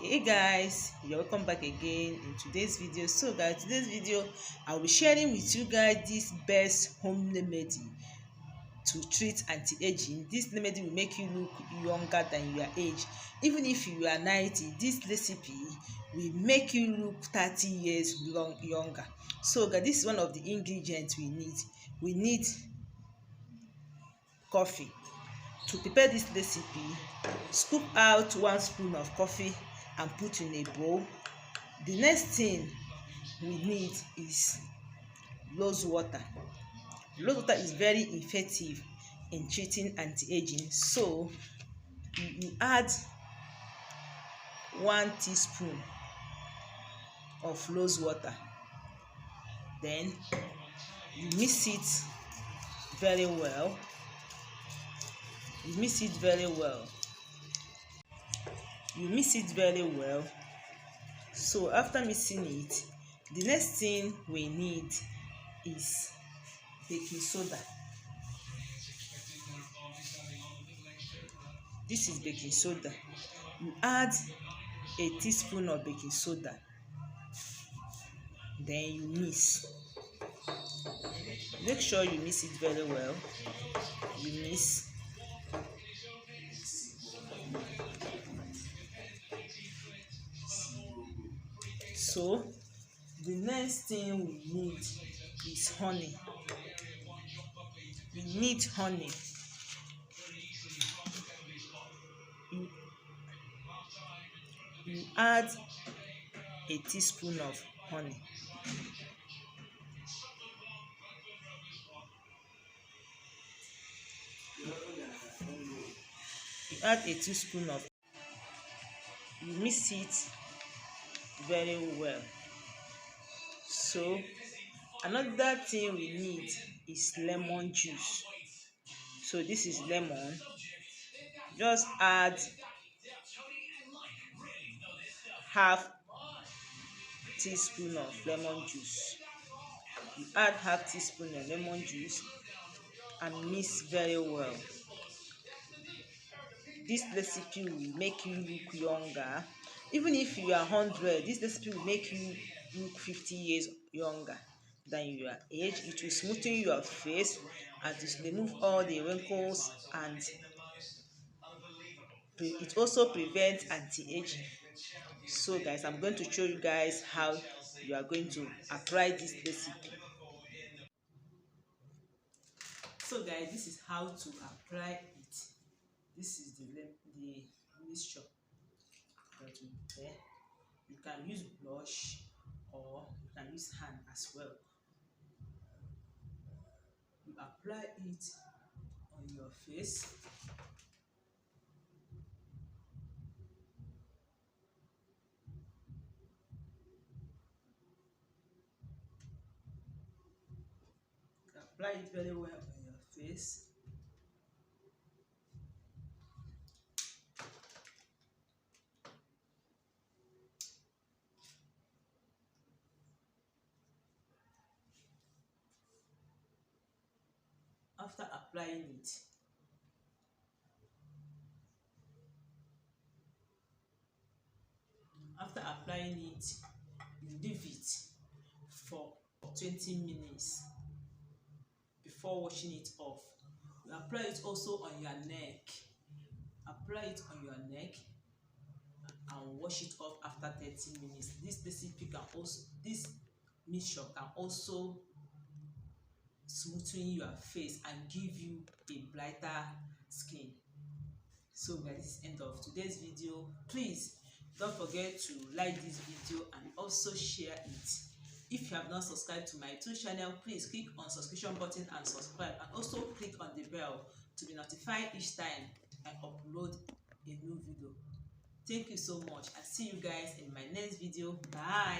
Hey guys, you're welcome back again in today's video. So guys, today's video I'll be sharing with you guys this best home remedy to treat anti-aging. This remedy will make you look younger than your age. Even if you are 90, this recipe will make you look 30 years younger. So guys, this is one of the ingredients we need. We need coffee. To prepare this recipe, scoop out 1 spoon of coffee and put in a bowl. The next thing we need is rose water. Rose water is very effective in treating anti-aging, so you add 1 teaspoon of rose water, then you mix it very well. You mix it very well. So after mixing it, the next thing we need is baking soda. This is baking soda. You add a teaspoon of baking soda, then you mix. Make sure you mix it very well. You mix. So the next thing we need is honey. We need honey. You add a teaspoon of honey. You add a teaspoon of. You mix it very well. So another thing we need is lemon juice. So this is lemon. Just add half teaspoon of lemon juice. You add half teaspoon of lemon juice and mix very well. This recipe will make you look younger. Even if you are 100, this recipe will make you look 50 years younger than your age. It will smoothen your face and it will remove all the wrinkles, and it also prevents anti-aging. So guys, I'm going to show you guys how you are going to apply this recipe. So guys, this is how to apply it. This is the mixture that we prepare. You can use brush or you can use hand as well. You apply it on your face. You apply it very well on your face. After applying it, you leave it for 20 minutes before washing it off. You apply it also on your neck. Apply it on your neck and wash it off after 30 minutes. This mixture can also smoothen your face and give you a brighter skin. So guys, this is the end of today's video. Please don't forget to like this video and also share it. If you have not subscribed to my YouTube channel, please click on subscription button and subscribe, and also click on the bell to be notified each time I upload a new video. Thank you so much, and see you guys in my next video. Bye.